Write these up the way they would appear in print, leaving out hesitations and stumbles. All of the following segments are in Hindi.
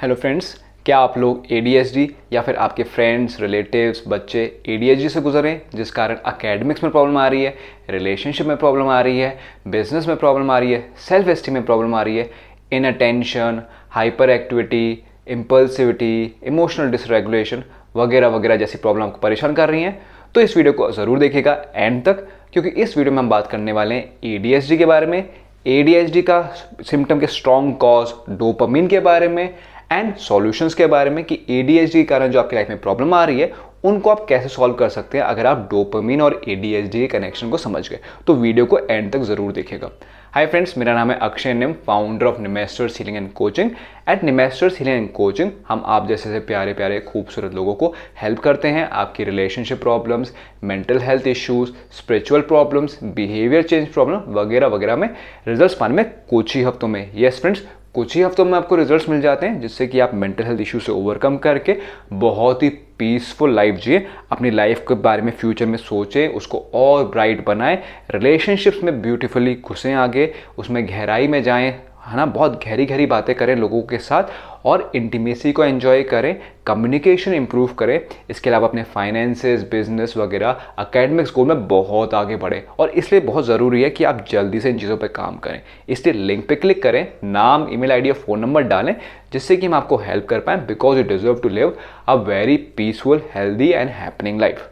हेलो फ्रेंड्स, क्या आप लोग ADHD या फिर आपके फ्रेंड्स, रिलेटिव्स, बच्चे ADHD से गुजर रहे हैं जिस कारण एकेडमिक्स में प्रॉब्लम आ रही है, रिलेशनशिप में प्रॉब्लम आ रही है, बिजनेस में प्रॉब्लम आ रही है, सेल्फ एस्टीम में प्रॉब्लम आ रही है, inattention, hyperactivity, impulsivity, emotional dysregulation वगैरह वगैरह जैसी प्रॉब्लम आपको परेशान कर रही हैं? तो इस वीडियो को ज़रूर देखिएगा एंड तक, क्योंकि इस वीडियो में हम बात करने वाले हैं ADHD के बारे में, ADHD का सिम्टम के स्ट्रॉन्ग कॉज, डोपामिन के बारे में एंड सॉल्यूशंस के बारे में कि ADHD के कारण जो आपकी लाइफ में प्रॉब्लम आ रही है उनको आप कैसे सॉल्व कर सकते हैं अगर आप डोपामिन और ADHD के कनेक्शन को समझ गए। तो वीडियो को एंड तक जरूर देखिएगा। हाय फ्रेंड्स, मेरा नाम है Akshay Nim, founder of Nimesters healing and coaching. At Nimesters healing and coaching हम आप जैसे प्यारे प्यारे खूबसूरत लोगों को हेल्प करते हैं आपकी relationship problems, mental health issues, spiritual problems, behaviour change problem वगैरह वगैरह में रिजल्ट्स पाने में कुछ ही हफ्तों में। यस फ्रेंड्स, कुछ ही हफ्तों में आपको रिजल्ट्स मिल जाते हैं जिससे कि आप मेंटल हेल्थ इशू से ओवरकम करके बहुत ही पीसफुल लाइफ जिए, अपनी लाइफ के बारे में फ्यूचर में सोचें, उसको और ब्राइट बनाएं, रिलेशनशिप्स में ब्यूटीफुली घुसें आगे, उसमें गहराई में जाएं, है ना, बहुत गहरी गहरी बातें करें लोगों के साथ और इंटीमेसी को एंजॉय करें, कम्युनिकेशन इंप्रूव करें। इसके अलावा अपने फाइनेंसेस, बिजनेस वगैरह एकेडमिक्स गोल में बहुत आगे बढ़े और इसलिए बहुत ज़रूरी है कि आप जल्दी से इन चीज़ों पर काम करें। इसलिए लिंक पे क्लिक करें, नाम, ईमेल आईडी और फ़ोन नंबर डालें जिससे कि हम आपको हेल्प कर पाएँ, because you deserve to live a very peaceful, healthy and happening life.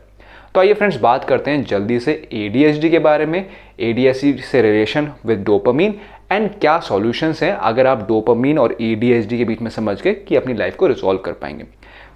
तो आइए फ्रेंड्स, बात करते हैं जल्दी से ADHD के बारे में, ADHD से रिलेशन विद डोपामिन एंड क्या सॉल्यूशंस हैं अगर आप डोपामिन और ADHD के बीच में समझ गए कि अपनी लाइफ को रिजॉल्व कर पाएंगे।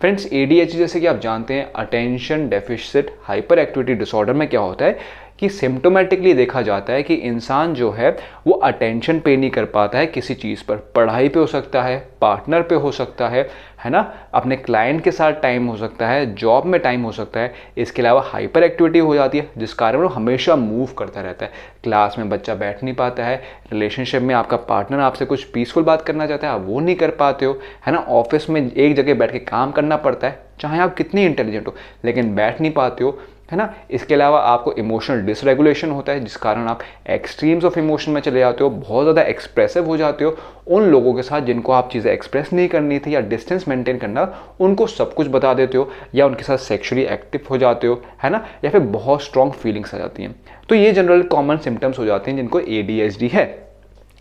फ्रेंड्स, ADHD जैसे कि आप जानते हैं attention deficit hyper activity disorder में क्या होता है कि सिम्टोमेटिकली देखा जाता है कि इंसान जो है वो अटेंशन पे नहीं कर पाता है किसी चीज़ पर, पढ़ाई पे हो सकता है, पार्टनर पे हो सकता है ना, अपने क्लाइंट के साथ टाइम हो सकता है, जॉब में टाइम हो सकता है। इसके अलावा हाइपर एक्टिविटी हो जाती है जिस कारण वो हमेशा मूव करता रहता है। क्लास में बच्चा बैठ नहीं पाता है, रिलेशनशिप में आपका पार्टनर आपसे कुछ पीसफुल बात करना चाहता है, आप वो नहीं कर पाते हो, है ना। ऑफिस में एक जगह बैठ के काम करना पड़ता है, चाहे आप कितनी इंटेलिजेंट हो लेकिन बैठ नहीं पाते हो, है ना। इसके अलावा आपको इमोशनल डिसरेगुलेशन होता है जिस कारण आप एक्सट्रीम्स ऑफ इमोशन में चले जाते हो, बहुत ज़्यादा एक्सप्रेसिव हो जाते हो उन लोगों के साथ जिनको आप चीज़ें एक्सप्रेस नहीं करनी थी या डिस्टेंस मेंटेन करना, उनको सब कुछ बता देते हो या उनके साथ सेक्सुअली एक्टिव हो जाते हो, है ना, या फिर बहुत स्ट्रॉन्ग फीलिंग्स आ जाती हैं। तो ये जनरल कॉमन सिम्टम्स हो जाते हैं जिनको ADHD है।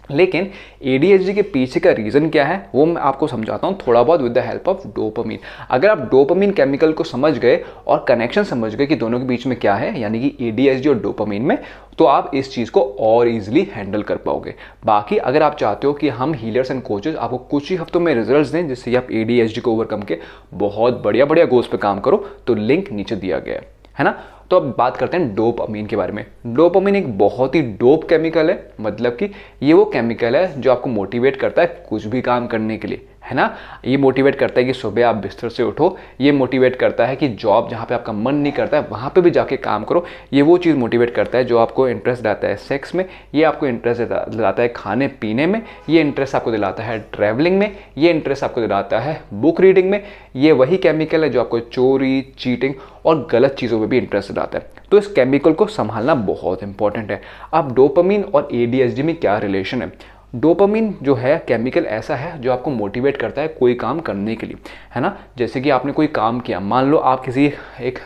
लेकिन ADHD के पीछे का रीज़न क्या है वो मैं आपको समझाता हूँ थोड़ा बहुत with the help of dopamine. अगर आप डोपामिन केमिकल को समझ गए और कनेक्शन समझ गए कि दोनों के बीच में क्या है, यानी कि ADHD और डोपामिन में, तो आप इस चीज़ को और इजीली हैंडल कर पाओगे। बाकी अगर आप चाहते हो कि हम हीलर्स एंड कोचेस आपको कुछ ही हफ्तों में रिजल्ट्स दें जिससे आप ADHD को ओवरकम के बहुत बढ़िया बढ़िया गोल्स पे काम करो, तो लिंक नीचे दिया गया है ना। तो अब बात करते हैं डोपामिन के बारे में। डोपामिन एक बहुत ही डोप केमिकल है, मतलब कि ये वो केमिकल है जो आपको मोटिवेट करता है कुछ भी काम करने के लिए, है ना। ये मोटिवेट करता है कि सुबह आप बिस्तर से उठो, ये मोटिवेट करता है कि जॉब जहाँ पे आपका मन नहीं करता है वहाँ पे भी जाके काम करो, ये वो चीज़ मोटिवेट करता है जो आपको इंटरेस्ट दिलाता है सेक्स में, ये आपको इंटरेस्ट दिलाता है खाने पीने में, ये इंटरेस्ट आपको दिलाता है ट्रैवलिंग में, ये इंटरेस्ट आपको दिलाता है बुक रीडिंग में। ये वही केमिकल है जो आपको चोरी, चीटिंग और गलत चीज़ों में भी इंटरेस्ट दिलाता है। तो इस केमिकल को संभालना बहुत इंपॉर्टेंट है। अब डोपामिन और ADHD में क्या रिलेशन है? डोपामिन जो है केमिकल ऐसा है जो आपको मोटिवेट करता है कोई काम करने के लिए, है ना। जैसे कि आपने कोई काम किया, मान लो आप किसी एक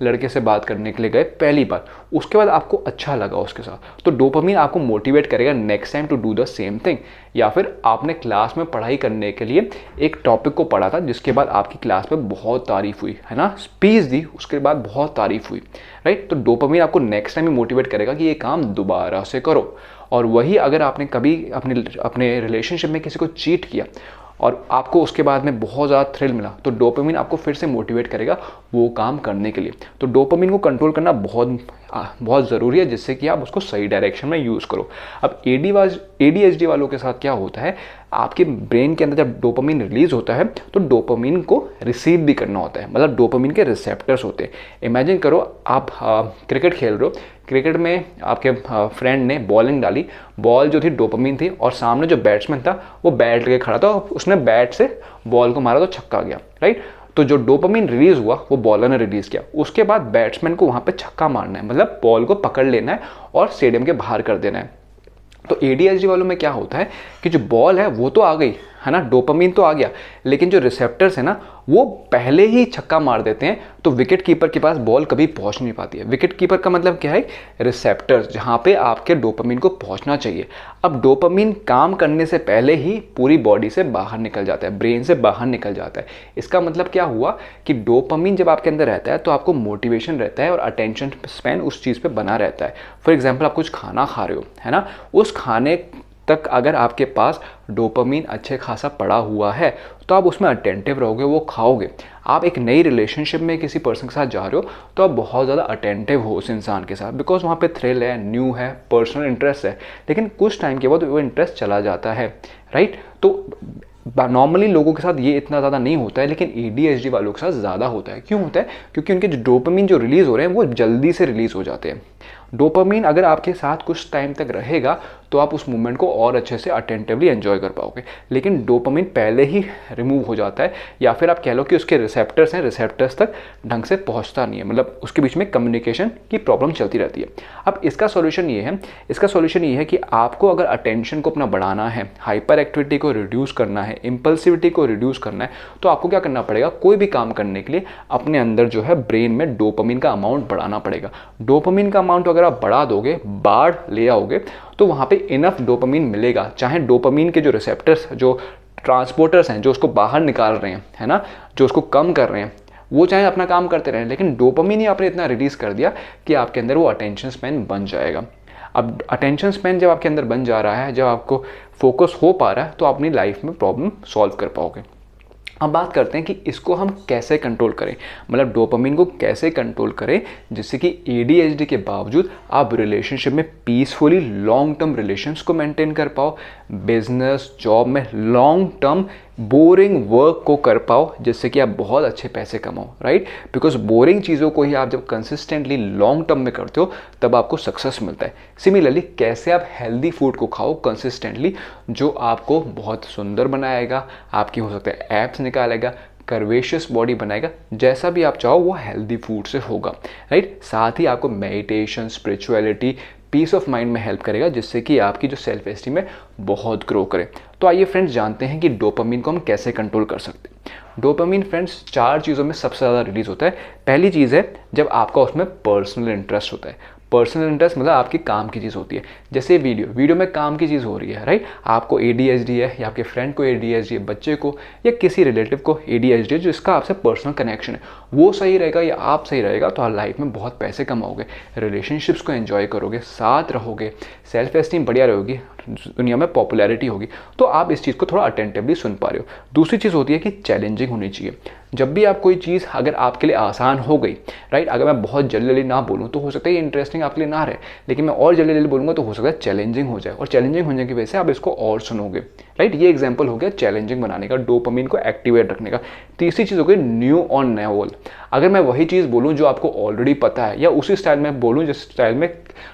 लड़के से बात करने के लिए गए पहली बार, उसके बाद आपको अच्छा लगा उसके साथ, तो डोपामिन आपको मोटिवेट करेगा next time to do the same thing. या फिर आपने क्लास में पढ़ाई करने के लिए एक टॉपिक को पढ़ा था जिसके बाद आपकी क्लास में बहुत तारीफ हुई, है ना, स्पीच दी, उसके बाद बहुत तारीफ हुई, राइट। तो डोपामिन आपको नेक्स्ट टाइम मोटिवेट करेगा कि ये काम दोबारा से करो। और वही अगर आपने कभी अपने रिलेशनशिप में किसी को चीट किया और आपको उसके बाद में बहुत ज़्यादा थ्रिल मिला, तो डोपामिन आपको फिर से मोटिवेट करेगा वो काम करने के लिए। तो डोपामिन को कंट्रोल करना बहुत ज़रूरी है जिससे कि आप उसको सही डायरेक्शन में यूज़ करो। अब ADHD वालों के साथ क्या होता है, आपके ब्रेन के अंदर जब डोपामिन रिलीज होता है तो डोपामिन को रिसीव भी करना होता है, मतलब डोपामिन के रिसेप्टर्स होते हैं। इमेजिन करो आप क्रिकेट खेल रहे हो, क्रिकेट में आपके फ्रेंड ने बॉलिंग डाली, बॉल जो थी डोपामिन थी और सामने जो बैट्समैन था वो बैट लेके खड़ा था, उसने बैट से बॉल को मारा तो छक्का गया, राइट। तो जो डोपामिन रिलीज हुआ वो बॉलर ने रिलीज किया, उसके बाद बैट्समैन को वहाँ पे छक्का मारना है, मतलब बॉल को पकड़ लेना है और स्टेडियम के बाहर कर देना है। तो ADHD वालों में क्या होता है कि जो बॉल है वो तो आ गई, है ना, डोपामीन तो आ गया, लेकिन जो रिसेप्टर्स है ना वो पहले ही छक्का मार देते हैं, तो विकेट कीपर के पास बॉल कभी पहुंच नहीं पाती है। विकेट कीपर का मतलब क्या है, रिसेप्टर्स, जहां पे आपके डोपामीन को पहुंचना चाहिए। अब डोपामीन काम करने से पहले ही पूरी बॉडी से बाहर निकल जाता है, ब्रेन से बाहर निकल जाता है। इसका मतलब क्या हुआ कि डोपामीन जब आपके अंदर रहता है तो आपको मोटिवेशन रहता है और अटेंशन स्पैन उस चीज़ पे बना रहता है। फॉर एग्जाम्पल, आप कुछ खाना खा रहे हो, है ना, उस खाने तक अगर आपके पास डोपामीन अच्छे खासा पड़ा हुआ है तो आप उसमें अटेंटिव रहोगे, वो खाओगे। आप एक नई रिलेशनशिप में किसी पर्सन के साथ जा रहे हो तो आप बहुत ज़्यादा अटेंटिव हो उस इंसान के साथ, बिकॉज वहाँ पे थ्रिल है, न्यू है, पर्सनल इंटरेस्ट है। लेकिन कुछ टाइम के बाद वो इंटरेस्ट चला जाता है, राइट। तो नॉर्मली लोगों के साथ ये इतना ज़्यादा नहीं होता है, लेकिन ADHD वालों के साथ ज़्यादा होता है। क्यों होता है? क्योंकि उनके जो डोपामीन जो रिलीज़ हो रहे हैं वो जल्दी से रिलीज़ हो जाते हैं। डोपामीन अगर आपके साथ कुछ टाइम तक रहेगा तो आप उस मोमेंट को और अच्छे से अटेंटिवली एंजॉय कर पाओगे, लेकिन डोपामीन पहले ही रिमूव हो जाता है, या फिर आप कह लो कि उसके रिसेप्टर्स हैं, रिसेप्टर्स तक ढंग से पहुंचता नहीं है, मतलब उसके बीच में कम्युनिकेशन की प्रॉब्लम चलती रहती है। अब इसका सॉल्यूशन ये है कि आपको अगर अटेंशन को अपना बढ़ाना है, हाइपर एक्टिविटी को रिड्यूस करना है, इम्पल्सिविटी को रिड्यूस करना है, तो आपको क्या करना पड़ेगा, कोई भी काम करने के लिए अपने अंदर जो है ब्रेन में डोपामीन का अमाउंट बढ़ाना पड़ेगा। डोपामीन का अमाउंट अगर आप बढ़ा दोगे, बाढ़ ले आओगे, तो वहाँ पे इनफ डोपामीन मिलेगा। चाहे डोपामीन के जो रिसेप्टर्स, जो ट्रांसपोर्टर्स हैं, जो उसको बाहर निकाल रहे हैं, है ना, जो उसको कम कर रहे हैं, वो चाहे अपना काम करते रहें, लेकिन डोपामीन ही आपने इतना रिलीज़ कर दिया कि आपके अंदर वो अटेंशन स्पैन बन जाएगा। अब अटेंशन स्पैन जब आपके अंदर बन जा रहा है, जब आपको फोकस हो पा रहा है, तो अपनी लाइफ में प्रॉब्लम सॉल्व कर पाओगे। अब बात करते हैं कि इसको हम कैसे कंट्रोल करें, मतलब डोपामीन को कैसे कंट्रोल करें जिससे कि ADHD के बावजूद आप रिलेशनशिप में पीसफुली लॉन्ग टर्म रिलेशंस को मेंटेन कर पाओ, बिजनेस जॉब में लॉन्ग टर्म बोरिंग वर्क को कर पाओ जिससे कि आप बहुत अच्छे पैसे कमाओ, राइट। बिकॉज बोरिंग चीज़ों को ही आप जब कंसिस्टेंटली लॉन्ग टर्म में करते हो तब आपको सक्सेस मिलता है। सिमिलरली कैसे आप हेल्दी फूड को खाओ कंसिस्टेंटली, जो आपको बहुत सुंदर बनाएगा, आपकी हो सकता है एब्स निकालेगा, कर्वेशियस बॉडी बनाएगा, जैसा भी आप चाहो वो हेल्दी फूड से होगा, राइट। साथ ही आपको meditation, spirituality, peace of mind में हेल्प करेगा जिससे कि आपकी जो सेल्फ एस्टीम है बहुत ग्रो करे। तो आइए फ्रेंड्स जानते हैं कि डोपामीन को हम कैसे कंट्रोल कर सकते हैं। डोपामीन फ्रेंड्स 4 चीज़ों में सबसे ज़्यादा रिलीज होता है। पहली चीज़ है जब आपका उसमें पर्सनल इंटरेस्ट होता है। पर्सनल इंटरेस्ट मतलब आपकी काम की चीज़ होती है, जैसे वीडियो में काम की चीज़ हो रही है, राइट। आपको ADHD है या आपके फ्रेंड को ADHD है, बच्चे को या किसी रिलेटिव को ADHD है जिसका आपसे पर्सनल कनेक्शन है, वो सही रहेगा या आप सही रहेगा तो आप लाइफ में बहुत पैसे कमाओगे, रिलेशनशिप्स को एंजॉय करोगे, साथ रहोगे, सेल्फ एस्टीम बढ़िया रहेगी, दुनिया में पॉपुलैरिटी होगी। तो आप इस चीज़ को थोड़ा अटेंटिवली सुन पा रहे हो। दूसरी चीज़ होती है कि चैलेंजिंग होनी चाहिए। जब भी आप कोई चीज़ अगर आपके लिए आसान हो गई, राइट, अगर मैं बहुत जल्दी जल्दी ना बोलूँ तो हो सकता है ये इंटरेस्टिंग आपके लिए ना रहे, लेकिन मैं और जल्दी जल्दी बोलूँगा तो हो सकता है चैलेंजिंग हो जाए, और चैलेंजिंग होने की वजह से आप इसको और सुनोगे, राइट। ये एग्जाम्पल हो गया चैलेंजिंग बनाने का, डोपामीन को एक्टिवेट रखने का। तीसरी चीज़ हो गई न्यू ऑन नोवेल। अगर मैं वही चीज़ बोलूँ जो आपको ऑलरेडी पता है, या उसी स्टाइल में बोलूँ जिस स्टाइल में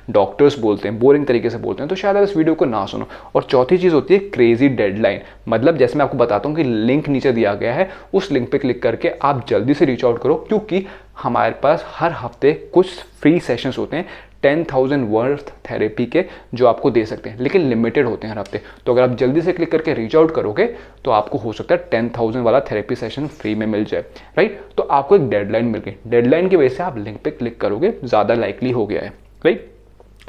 डॉक्टर्स बोलते हैं, बोरिंग तरीके से बोलते हैं, तो शायद आप इस वीडियो को ना सुनो। और चौथी चीज़ होती है क्रेजी डेडलाइन। मतलब जैसे मैं आपको बताता हूँ कि लिंक नीचे दिया गया है, उस लिंक पे क्लिक करके आप जल्दी से रीच आउट करो, क्योंकि हमारे पास हर हफ्ते कुछ फ्री सेशंस होते हैं 10,000 वर्थ थेरेपी के, जो आपको दे सकते हैं, लेकिन लिमिटेड होते हैं हर हफ्ते। तो अगर आप जल्दी से क्लिक करके रीच आउट करोगे तो आपको हो सकता है 10,000 वाला थेरेपी सेशन फ्री में मिल जाए, राइट। तो आपको एक डेडलाइन मिल गई, डेडलाइन की वजह से आप लिंक पे क्लिक करोगे, ज़्यादा लाइकली हो गया है, राइट।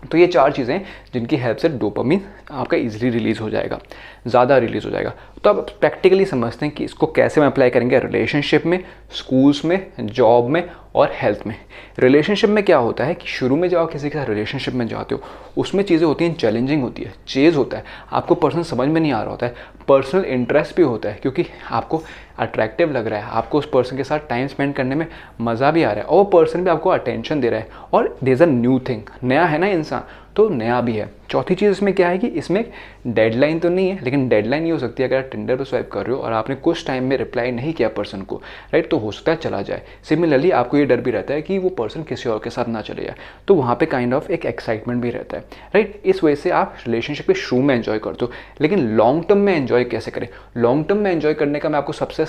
तो ये 4 चीज़ें जिनकी हेल्प से डोपामीन आपका इजीली रिलीज़ हो जाएगा, ज़्यादा रिलीज़ हो जाएगा। तो अब प्रैक्टिकली समझते हैं कि इसको कैसे हम अप्लाई करेंगे रिलेशनशिप में, स्कूल्स में, जॉब में और हेल्थ में। रिलेशनशिप में क्या होता है कि शुरू में जब आप किसी के साथ रिलेशनशिप में जाते हो उसमें चीज़ें होती हैं, चैलेंजिंग होती है, चेज़ होता है, आपको पर्सन समझ में नहीं आ रहा होता है, पर्सनल इंटरेस्ट भी होता है क्योंकि आपको अट्रैक्टिव लग रहा है, आपको उस पर्सन के साथ टाइम स्पेंड करने में मज़ा भी आ रहा है, और वो पर्सन भी आपको अटेंशन दे रहा है, और there is a new thing, नया है ना इंसान, तो नया भी है। चौथी चीज़ इसमें क्या है कि इसमें डेडलाइन तो नहीं है, लेकिन डेडलाइन ये हो सकती है अगर आप टिंडर पर स्वाइप कर रहे हो और आपने कुछ टाइम में रिप्लाई नहीं किया पर्सन को, राइट, तो हो सकता है चला जाए। सिमिलरली आपको ये डर भी रहता है कि वो पर्सन किसी और के साथ ना चले जाए, तो वहाँ पे काइंड ऑफ एक एक्साइटमेंट भी रहता है, राइट। इस वजह से आप रिलेशनशिप के शुरू में एंजॉय करते हो, लेकिन लॉन्ग टर्म में एंजॉय कैसे करें। लॉन्ग टर्म में एंजॉय करने का मैं आपको सबसे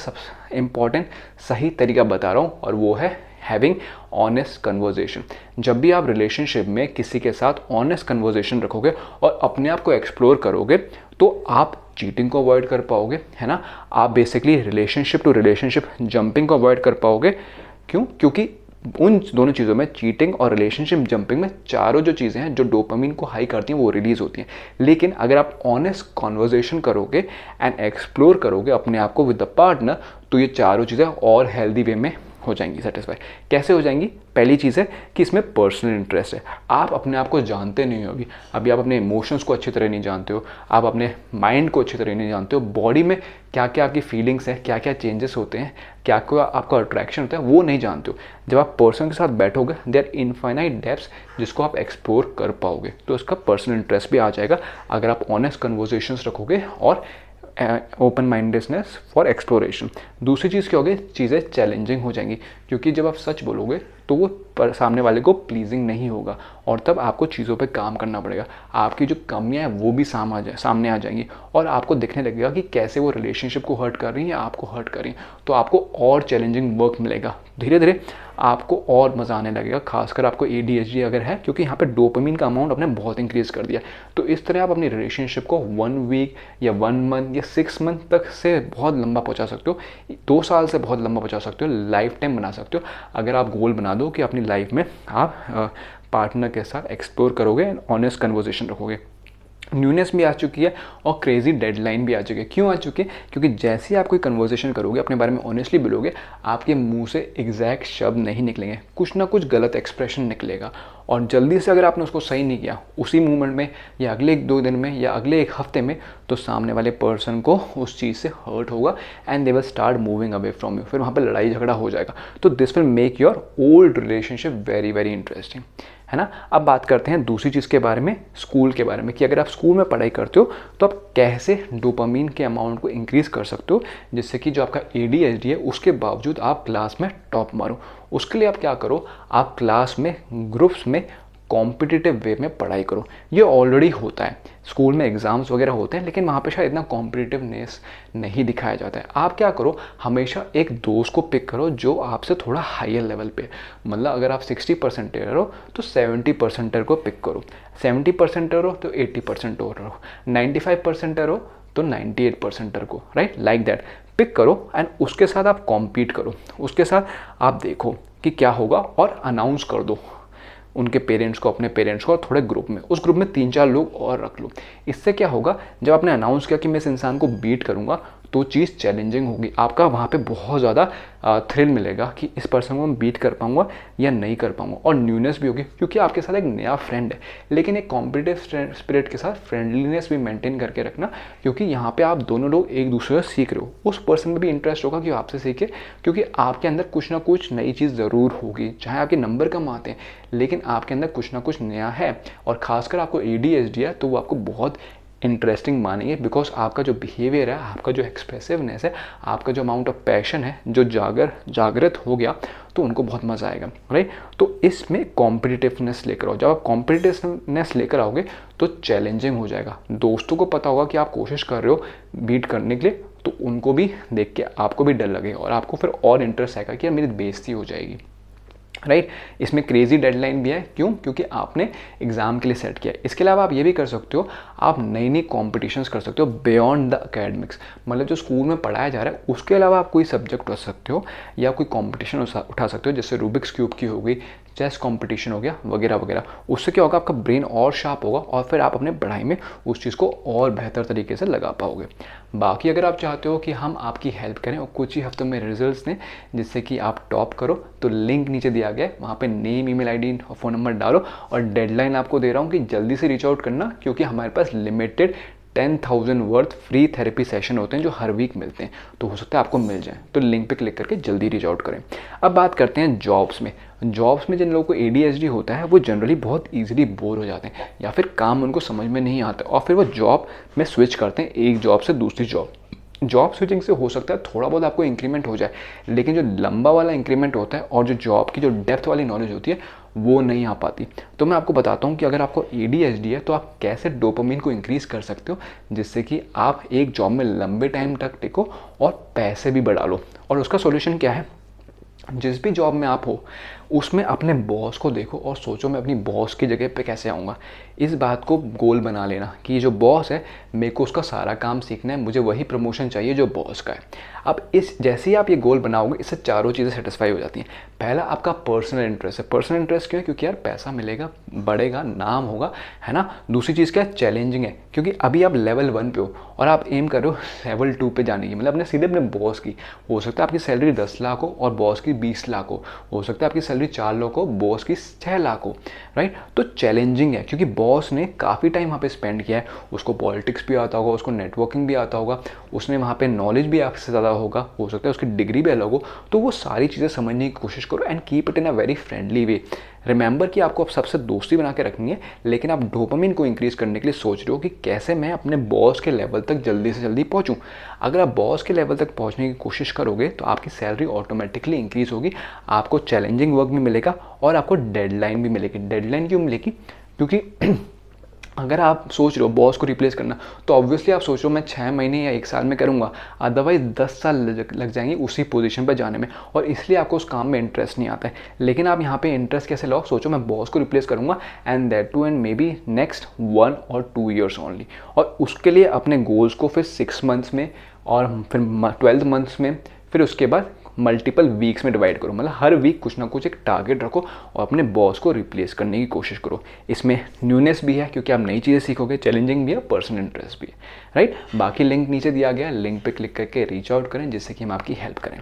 इंपॉर्टेंट सही तरीका बता रहा हूँ, और वो है हैविंग ऑनेस्ट कन्वर्जेशन। जब भी आप रिलेशनशिप में किसी के साथ ऑनेस्ट कन्वर्जेशन रखोगे और अपने आप को एक्सप्लोर करोगे तो आप चीटिंग को अवॉइड कर पाओगे, है ना। आप basically relationship to relationship jumping को अवॉइड कर पाओगे। क्यों? क्योंकि उन दोनों चीज़ों में, चीटिंग और रिलेशनशिप जंपिंग में, चारों जो चीज़ें हैं जो डोपामिन को हाई करती हैं वो रिलीज होती हैं। लेकिन अगर आप ऑनेस्ट कॉन्वर्जेशन करोगे एंड एक्सप्लोर करोगे अपने आप को विद द पार्टनर, तो ये चारों चीज़ें और हेल्दी वे में हो जाएंगी सेटिस्फाई। कैसे हो जाएंगी? पहली चीज़ है कि इसमें पर्सनल इंटरेस्ट है। आप अपने आप को जानते नहीं हो अभी आप अपने इमोशंस को अच्छी तरह नहीं जानते हो, आप अपने माइंड को अच्छी तरह नहीं जानते हो, बॉडी में क्या क्या आपकी फीलिंग्स हैं, क्या क्या चेंजेस होते हैं, क्या क्या आपका अट्रैक्शन होता है, वो नहीं जानते हो। जब आप पर्सन के साथ बैठोगे, देयर इनफाइनाइट डेप्थ्स जिसको आप एक्सप्लोर कर पाओगे, तो इसका पर्सनल इंटरेस्ट भी आ जाएगा अगर आप ऑनेस्ट कन्वर्सेशंस रखोगे और ओपन माइंडेडनेस फॉर एक्सप्लोरेशन। दूसरी चीज़ क्या होगी? चीज़ें चैलेंजिंग हो जाएंगी, क्योंकि जब आप सच बोलोगे तो वो सामने वाले को प्लीजिंग नहीं होगा और तब आपको चीज़ों पे काम करना पड़ेगा। आपकी जो कमियां हैं वो भी सामने आ जाएंगी और आपको दिखने लगेगा कि कैसे वो रिलेशनशिप को हर्ट कर रही हैं या आपको हर्ट कर रही हैं। तो आपको और चैलेंजिंग वर्क मिलेगा। धीरे धीरे आपको और मज़ा आने लगेगा, खासकर आपको ADHD अगर है, क्योंकि यहाँ पे डोपामिन का अमाउंट आपने बहुत इंक्रीज़ कर दिया। तो इस तरह आप अपनी रिलेशनशिप को 1 वीक या 1 मंथ या 6 मंथ तक से बहुत लंबा पहुँचा सकते हो, 2 साल से बहुत लंबा पहुँचा सकते हो, लाइफ टाइम बना सकते हो अगर आप गोल बना दो कि अपनी लाइफ में आप पार्टनर के साथ एक्सप्लोर करोगे एंड ऑनेस्ट कन्वर्सेशन रखोगे। न्यूनेस भी आ चुकी है और क्रेजी डेडलाइन भी आ चुकी है। क्यों आ चुकी है? क्योंकि जैसे ही आप कोई कन्वर्सेशन करोगे, अपने बारे में ऑनेस्टली बोलोगे, आपके मुंह से एग्जैक्ट शब्द नहीं निकलेंगे, कुछ ना कुछ गलत एक्सप्रेशन निकलेगा और जल्दी से अगर आपने उसको सही नहीं किया उसी मूवमेंट में या अगले 1-2 दिन में या अगले 1 हफ्ते में, तो सामने वाले पर्सन को उस चीज़ से हर्ट होगा and they will start moving away from you. फिर वहाँ पर लड़ाई झगड़ा हो जाएगा। तो this will make your old relationship very very interesting, है ना। अब बात करते हैं दूसरी चीज़ के बारे में, स्कूल के बारे में, कि अगर आप स्कूल में पढ़ाई करते हो तो आप कैसे डोपामिन के अमाउंट को इंक्रीज़ कर सकते हो जिससे कि जो आपका ADHD है उसके बावजूद आप क्लास में टॉप मारो। उसके लिए आप क्या करो? आप क्लास में ग्रुप्स में कॉम्पिटिटिव वे में पढ़ाई करो। ये ऑलरेडी होता है, स्कूल में एग्ज़ाम्स वगैरह होते हैं, लेकिन वहाँ पे शायद इतना कॉम्पिटिटिवनेस नहीं दिखाया जाता है। आप क्या करो? हमेशा एक दोस्त को पिक करो जो आपसे थोड़ा हायर लेवल पे, मतलब अगर आप 60 परसेंटेर हो तो 70 परसेंटेर को पिक करो, 70 परसेंटेर हो तो 80 परसेंटेर हो, 95 परसेंटेर हो तो 98 परसेंटेर को, राइट, लाइक दैट पिक करो एंड उसके साथ आप कॉम्पीट करो। उसके साथ आप देखो कि क्या होगा और अनाउंस कर दो उनके पेरेंट्स को, अपने पेरेंट्स को, और थोड़े ग्रुप में, उस ग्रुप में 3-4 लोग और रख लो। इससे क्या होगा? जब आपने अनाउंस किया कि मैं इस इंसान को बीट करूंगा, तो चीज़ चैलेंजिंग होगी, आपका वहाँ पे बहुत ज़्यादा थ्रिल मिलेगा कि इस पर्सन को मैं बीट कर पाऊंगा या नहीं कर पाऊंगा, और न्यूनेस भी होगी क्योंकि आपके साथ एक नया फ्रेंड है। लेकिन एक कॉम्पिटिटिव स्पिरिट के साथ फ्रेंडलीनेस भी मेंटेन करके रखना, क्योंकि यहाँ पे आप दोनों लोग एक दूसरे से सीख रहे हो। उस पर्सन में भी इंटरेस्ट होगा कि वो आपसे सीखे, क्योंकि आपके अंदर कुछ ना कुछ नई चीज़ ज़रूर होगी। चाहे आपके नंबर कम आते हैं, लेकिन आपके अंदर कुछ ना कुछ नया है, और खासकर आपको ADHD है तो वो आपको बहुत इंटरेस्टिंग मानेंगे, बिकॉज आपका जो बिहेवियर है, आपका जो एक्सप्रेसिवनेस है, आपका जो अमाउंट ऑफ पैशन है जो जागृत हो गया, तो उनको बहुत मज़ा आएगा, राइट। तो इसमें कॉम्पिटिटिवनेस लेकर आओ। जब आप कॉम्पिटिटिवनेस लेकर आओगे तो चैलेंजिंग हो जाएगा। दोस्तों को पता होगा कि आप कोशिश कर रहे हो बीट करने के लिए, तो उनको भी देख के आपको भी डर लगेगा और आपको फिर और इंटरेस्ट आएगा कि यार मेरी बेइज्जती हो जाएगी, राइट। इसमें क्रेजी डेडलाइन भी है। क्यों? क्योंकि आपने एग्जाम के लिए सेट किया। इसके अलावा आप ये भी कर सकते हो, आप नई नई कॉम्पिटिशन्स कर सकते हो बियॉन्ड द अकेडमिक्स, मतलब जो स्कूल में पढ़ाया जा रहा है उसके अलावा आप कोई सब्जेक्ट कर सकते हो या कोई कॉम्पिटिशन उठा सकते हो, जैसे रूबिक्स क्यूब की हो गई, चेस कंपटीशन हो गया, वगैरह वगैरह। उससे क्या होगा? आपका ब्रेन और शार्प होगा और फिर आप अपने पढ़ाई में उस चीज़ को और बेहतर तरीके से लगा पाओगे। बाकी अगर आप चाहते हो कि हम आपकी हेल्प करें और कुछ ही हफ्तों में रिजल्ट्स दें जिससे कि आप टॉप करो, तो लिंक नीचे दिया गया है, वहाँ पे नेम, ईमेल आईडी और फ़ोन नंबर डालो, और डेडलाइन आपको दे रहा हूँ कि जल्दी से रीच आउट करना, क्योंकि हमारे पास limited 10,000 worth free therapy session होते हैं जो हर वीक मिलते हैं, तो हो सकता है आपको मिल जाए। तो लिंक पे क्लिक करके जल्दी रीच आउट करें। अब बात करते हैं जॉब्स में। जॉब्स में जिन लोगों को ADHD होता है वो जनरली बहुत ईजिली बोर हो जाते हैं या फिर काम उनको समझ में नहीं आता और फिर वो जॉब में स्विच करते हैं, एक जॉब से दूसरी जॉब स्विचिंग से हो सकता है थोड़ा बहुत आपको इंक्रीमेंट हो जाए, लेकिन जो लंबा वाला इंक्रीमेंट होता है और जो जॉब की जो डेप्थ वाली नॉलेज होती है वो नहीं आ पाती। तो मैं आपको बताता हूँ कि अगर आपको ADHD है तो आप कैसे डोपामिन को इंक्रीज़ कर सकते हो जिससे कि आप एक जॉब में लंबे टाइम तक टिको और पैसे भी बढ़ा लो। और उसका सॉल्यूशन क्या है? जिस भी जॉब में आप हो उसमें अपने बॉस को देखो और सोचो मैं अपनी बॉस की जगह पे कैसे आऊँगा। इस बात को गोल बना लेना कि जो बॉस है मेरे को उसका सारा काम सीखना है, मुझे वही प्रमोशन चाहिए जो बॉस का है। अब इस जैसे ही आप ये गोल बनाओगे इससे चारों चीज़ें सेटिस्फाई हो जाती हैं। पहला आपका पर्सनल इंटरेस्ट है। पर्सनल इंटरेस्ट क्यों है? क्योंकि यार पैसा मिलेगा, बढ़ेगा, नाम होगा, है ना। दूसरी चीज़ क्या है? चैलेंजिंग है, क्योंकि अभी आप लेवल 1 पे हो और आप एम कर रहे हो लेवल 2 पे जाने की, मतलब अपने सीधे अपने बॉस की। हो सकता है आपकी सैलरी 10 लाख हो और बॉस की 20 लाख हो सकता है आपकी सैलरी 4 लाख हो, बॉस की 6 लाख हो, राइट। तो चैलेंजिंग है क्योंकि बॉस ने काफ़ी टाइम वहाँ पे स्पेंड किया है, उसको पॉलिटिक्स भी आता होगा, उसको नेटवर्किंग भी आता होगा, उसने वहाँ पे नॉलेज भी आपसे ज़्यादा होगा, हो सकता है उसकी डिग्री भी अलग हो। तो वो सारी चीज़ें समझने की कोशिश करो and keep it in a very friendly way. Remember कि आपको अब सबसे दोस्ती बना के रखनी है, लेकिन आप डोपामिन को इंक्रीज़ करने के लिए सोच रहे हो कि कैसे मैं अपने बॉस के लेवल तक जल्दी से जल्दी पहुंचूं। अगर आप बॉस के लेवल तक पहुंचने की कोशिश करोगे तो आपकी सैलरी ऑटोमेटिकली इंक्रीज़ होगी, आपको चैलेंजिंग वर्क भी मिलेगा और आपको डेडलाइन भी मिलेगी। डेडलाइन क्यों मिलेगी? क्योंकि अगर आप सोच रहे हो बॉस को रिप्लेस करना तो ऑब्वियसली आप सोच रहे हो मैं 6 महीने या 1 साल में करूँगा, अदरवाइज 10 साल लग जाएंगे उसी पोजीशन पर जाने में, और इसलिए आपको उस काम में इंटरेस्ट नहीं आता है। लेकिन आप यहाँ पे इंटरेस्ट कैसे लाओ? सोचो मैं बॉस को रिप्लेस करूँगा and that too and maybe next 1 और 2 ईयर्स ओनली, और उसके लिए अपने गोल्स को फिर 6 मंथ्स में और फिर 12 मंथ्स में, फिर उसके बाद मल्टीपल वीक्स में डिवाइड करो, मतलब हर वीक कुछ ना कुछ एक टारगेट रखो और अपने बॉस को रिप्लेस करने की कोशिश करो। इसमें न्यूनेस भी है क्योंकि आप नई चीज़ें सीखोगे, चैलेंजिंग भी है, पर्सनल इंटरेस्ट भी है, राइट। बाकी लिंक नीचे दिया गया है, लिंक पे क्लिक करके रीच आउट करें जिससे कि हम आपकी हेल्प करें।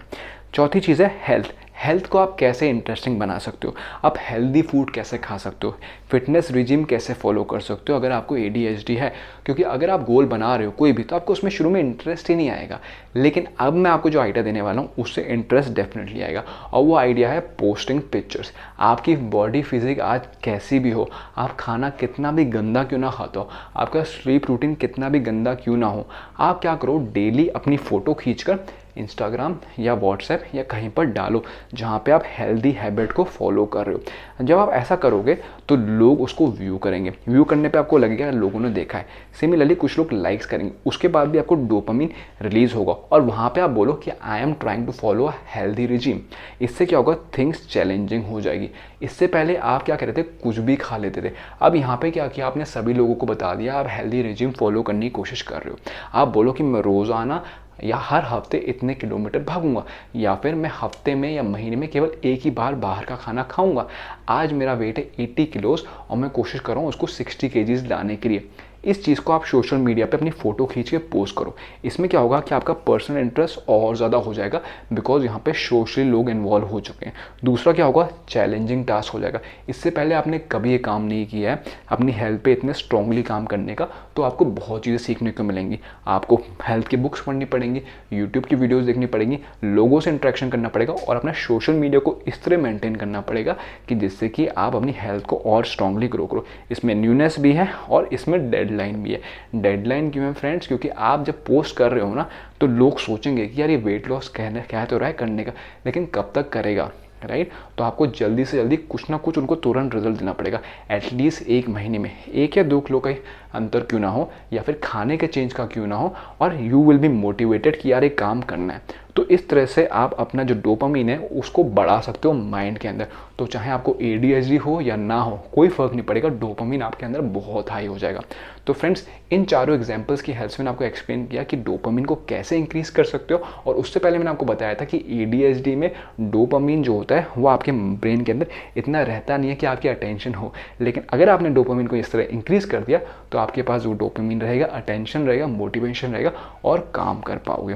चौथी चीज़ है हेल्थ। हेल्थ को आप कैसे इंटरेस्टिंग बना सकते हो? आप हेल्दी फूड कैसे खा सकते हो? फिटनेस रिजिम कैसे फॉलो कर सकते हो अगर आपको ADHD है? क्योंकि अगर आप गोल बना रहे हो कोई भी तो आपको उसमें शुरू में इंटरेस्ट ही नहीं आएगा, लेकिन अब मैं आपको जो आइडिया देने वाला हूँ उससे इंटरेस्ट डेफिनेटली आएगा, और वो आइडिया है पोस्टिंग पिक्चर्स। आपकी बॉडी फिजिक आज कैसी भी हो, आप खाना कितना भी गंदा क्यों ना खाता हो, आपका स्लीप रूटीन कितना भी गंदा क्यों ना हो, आप क्या करो डेली अपनी फ़ोटो खींचकर इंस्टाग्राम या व्हाट्सएप या कहीं पर डालो जहाँ पे आप हेल्दी हैबिट को फॉलो कर रहे हो। जब आप ऐसा करोगे तो लोग उसको व्यू करेंगे, व्यू करने पे आपको लगेगा लोगों ने देखा है, सिमिलरली कुछ लोग लाइक्स करेंगे, उसके बाद भी आपको डोपामिन रिलीज होगा और वहाँ पे आप बोलो कि I am trying to follow a healthy regime. इससे क्या होगा? थिंग्स चैलेंजिंग हो जाएगी। इससे पहले आप क्या कर रहे थे? कुछ भी खा लेते थे। अब यहाँ पे क्या किया आपने? सभी लोगों को बता दिया आप हेल्दी रिजीम फॉलो करने की कोशिश कर रहे हो। आप बोलो कि मैं रोज़ाना या हर हफ्ते इतने किलोमीटर भागूंगा, या फिर मैं हफ्ते में या महीने में केवल एक ही बार बाहर का खाना खाऊंगा। आज मेरा वेट है 80 किलोज और मैं कोशिश कर रहा हूँ उसको 60 केजीज लाने के लिए। इस चीज़ को आप सोशल मीडिया पे अपनी फ़ोटो खींच के पोस्ट करो। इसमें क्या होगा कि आपका पर्सनल इंटरेस्ट और ज़्यादा हो जाएगा बिकॉज यहाँ पे सोशली लोग इन्वॉल्व हो चुके हैं। दूसरा क्या होगा? चैलेंजिंग टास्क हो जाएगा। इससे पहले आपने कभी ये काम नहीं किया है अपनी हेल्थ पे इतने स्ट्रांगली काम करने का, तो आपको बहुत चीज़ें सीखने को मिलेंगी। आपको हेल्थ की बुक्स पढ़नी पड़ेंगी, यूट्यूब की वीडियोज़ देखनी पड़ेंगी, लोगों से इंटरेक्शन करना पड़ेगा और अपना सोशल मीडिया को इस तरह मेंटेन करना पड़ेगा कि जिससे कि आप अपनी हेल्थ को और स्ट्रांगली ग्रो करो। इसमें न्यूनेस भी है और इसमें डेडलाइन भी है। डेडलाइन क्यों है फ्रेंड्स? क्योंकि आप जब पोस्ट कर रहे हो ना तो लोग सोचेंगे कि यार ये वेट लॉस कह तो रहा है करने का, लेकिन कब तक करेगा, राइट। तो आपको जल्दी से जल्दी कुछ ना कुछ उनको तुरंत रिजल्ट देना पड़ेगा। एटलीस्ट 1 महीने में 1 या 2 किलो का अंतर क्यों ना हो या फिर खाने के चेंज का क्यों ना हो, और यू विल बी मोटिवेटेड कि यार एक काम करना है। तो इस तरह से आप अपना जो डोपामिन है उसको बढ़ा सकते हो माइंड के अंदर। तो चाहे आपको ADHD हो या ना हो कोई फ़र्क नहीं पड़ेगा, डोपामिन आपके अंदर बहुत हाई हो जाएगा। तो फ्रेंड्स इन चारों एग्जांपल्स की हेल्प से मैंने आपको एक्सप्लेन किया कि डोपामिन को कैसे इंक्रीज कर सकते हो, और उससे पहले मैंने आपको बताया था कि ADHD में डोपामिन जो होता है वो आपके ब्रेन के अंदर इतना रहता नहीं है कि आपकी अटेंशन हो, लेकिन अगर आपने डोपामिन को इस तरह इंक्रीज कर दिया तो आपके पास वो डोपामिन रहेगा, अटेंशन रहेगा, मोटिवेशन रहेगा और काम कर पाओगे,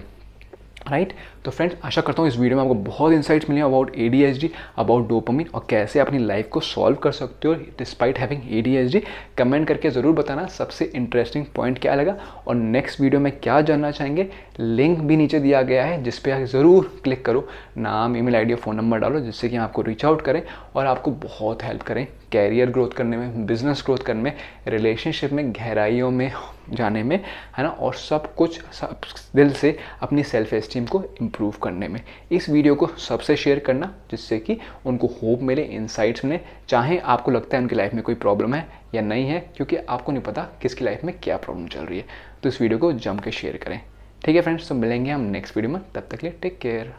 राइट। तो फ्रेंड्स आशा करता हूँ इस वीडियो में आपको बहुत इंसाइट्स मिले अबाउट ADHD, अबाउट डोपामिन और कैसे अपनी लाइफ को सॉल्व कर सकते हो डिस्पाइट हैविंग ADHD। कमेंट करके ज़रूर बताना सबसे इंटरेस्टिंग पॉइंट क्या लगा और नेक्स्ट वीडियो में क्या जानना चाहेंगे। लिंक भी नीचे दिया गया है जिस पे आप ज़रूर क्लिक करो, नाम, ईमेल आईडी और फ़ोन नंबर डालो जिससे कि आपको रीच आउट करें और आपको बहुत हेल्प करें कैरियर ग्रोथ करने में, बिजनेस ग्रोथ करने में, रिलेशनशिप में गहराइयों में जाने में, है ना, और सब कुछ सब दिल से अपनी सेल्फ एस्टीम को इम्प्रूव करने में। इस वीडियो को सबसे शेयर करना जिससे कि उनको होप मिले, इंसाइट्स मिले, चाहे आपको लगता है उनकी लाइफ में कोई प्रॉब्लम है या नहीं है, क्योंकि आपको नहीं पता किसकी लाइफ में क्या प्रॉब्लम चल रही है। तो इस वीडियो को जम के शेयर करें। ठीक है फ्रेंड्स, तो मिलेंगे हम नेक्स्ट वीडियो में, तब तक के लिए टेक केयर।